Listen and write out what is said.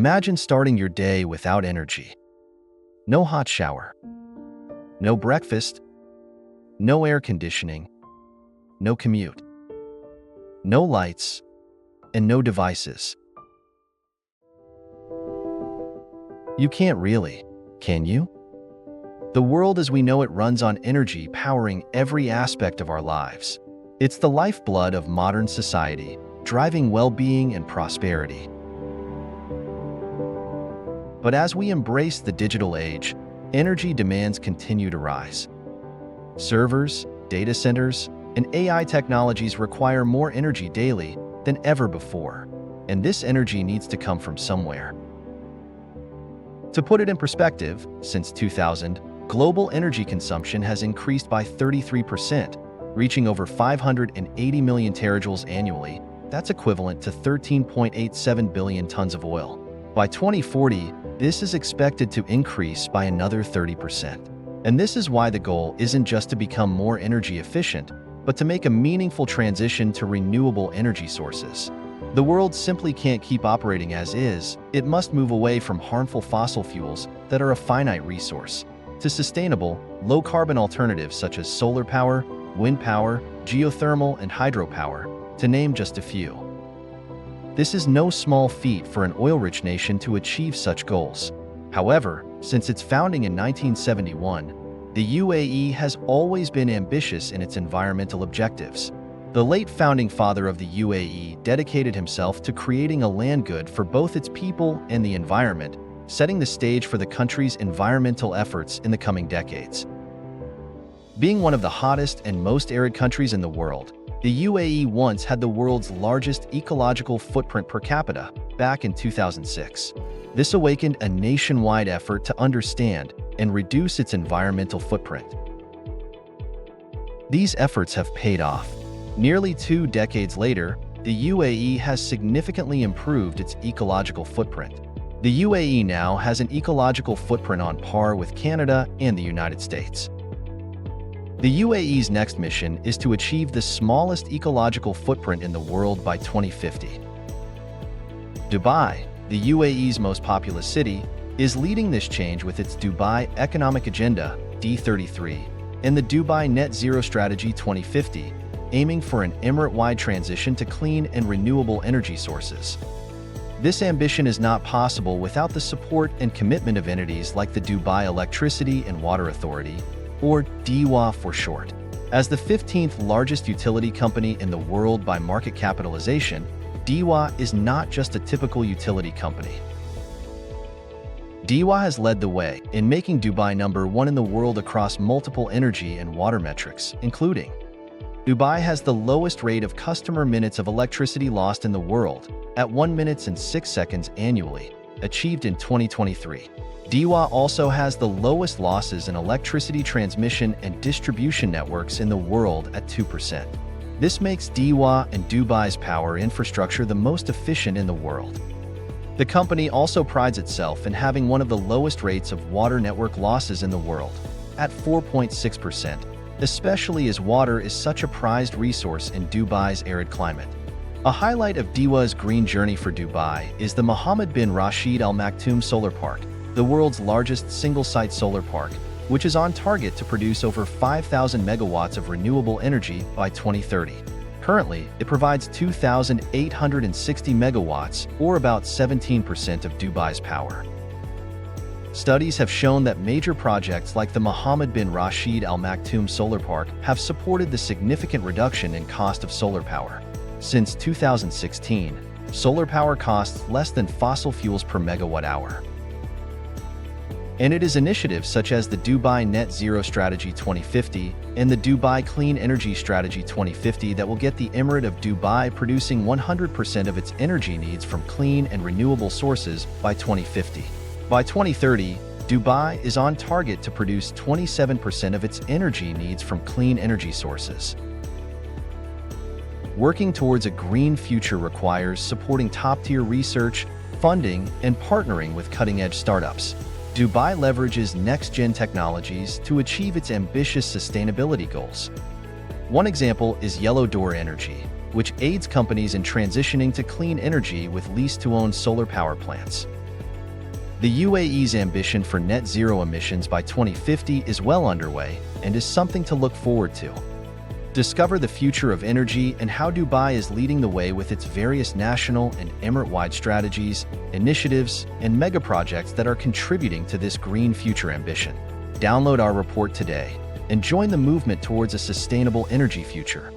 Imagine starting your day without energy. No hot shower, no breakfast, no air conditioning, no commute, no lights, and no devices. You can't really, can you? The world as we know it runs on energy powering every aspect of our lives. It's the lifeblood of modern society, driving well-being and prosperity. But as we embrace the digital age, energy demands continue to rise. Servers, data centers, and AI technologies require more energy daily than ever before, and this energy needs to come from somewhere. To put it in perspective, since 2000, global energy consumption has increased by 33%, reaching over 580 million terajoules annually. That's equivalent to 13.87 billion tons of oil. By 2040, this is expected to increase by another 30%. And this is why the goal isn't just to become more energy efficient, but to make a meaningful transition to renewable energy sources. The world simply can't keep operating as is. It must move away from harmful fossil fuels that are a finite resource to sustainable, low-carbon alternatives such as solar power, wind power, geothermal, and hydropower, to name just a few. This is no small feat for an oil-rich nation to achieve such goals. However, since its founding in 1971, the UAE has always been ambitious in its environmental objectives. The late founding father of the UAE dedicated himself to creating a land good for both its people and the environment, setting the stage for the country's environmental efforts in the coming decades. Being one of the hottest and most arid countries in the world, the UAE once had the world's largest ecological footprint per capita back in 2006. This awakened a nationwide effort to understand and reduce its environmental footprint. These efforts have paid off. Nearly 2 decades later, the UAE has significantly improved its ecological footprint. The UAE now has an ecological footprint on par with Canada and the United States. The UAE's next mission is to achieve the smallest ecological footprint in the world by 2050. Dubai, the UAE's most populous city, is leading this change with its Dubai Economic Agenda, D33, and the Dubai Net Zero Strategy 2050, aiming for an emirate-wide transition to clean and renewable energy sources. This ambition is not possible without the support and commitment of entities like the Dubai Electricity and Water Authority, or DEWA for short. As the 15th largest utility company in the world by market capitalization, DEWA is not just a typical utility company. DEWA has led the way in making Dubai #1 in the world across multiple energy and water metrics, including Dubai has the lowest rate of customer minutes of electricity lost in the world, at 1 minute and 6 seconds annually, achieved in 2023. DEWA also has the lowest losses in electricity transmission and distribution networks in the world at 2%. This makes DEWA and Dubai's power infrastructure the most efficient in the world. The company also prides itself in having one of the lowest rates of water network losses in the world, at 4.6%, especially as water is such a prized resource in Dubai's arid climate. A highlight of DEWA's green journey for Dubai is the Mohammed bin Rashid Al Maktoum Solar Park, the world's largest single-site solar park, which is on target to produce over 5,000 megawatts of renewable energy by 2030. Currently, it provides 2,860 megawatts, or about 17% of Dubai's power. Studies have shown that major projects like the Mohammed bin Rashid Al Maktoum Solar Park have supported the significant reduction in cost of solar power. Since 2016, solar power costs less than fossil fuels per megawatt hour. And it is initiatives such as the Dubai Net Zero Strategy 2050 and the Dubai Clean Energy Strategy 2050 that will get the Emirate of Dubai producing 100% of its energy needs from clean and renewable sources by 2050. By 2030, Dubai is on target to produce 27% of its energy needs from clean energy sources. Working towards a green future requires supporting top-tier research, funding, and partnering with cutting-edge startups. Dubai leverages next-gen technologies to achieve its ambitious sustainability goals. One example is Yellow Door Energy, which aids companies in transitioning to clean energy with lease-to-own solar power plants. The UAE's ambition for net zero emissions by 2050 is well underway and is something to look forward to. Discover the future of energy and how Dubai is leading the way with its various national and emirate-wide strategies, initiatives, and mega-projects that are contributing to this green future ambition. Download our report today and join the movement towards a sustainable energy future.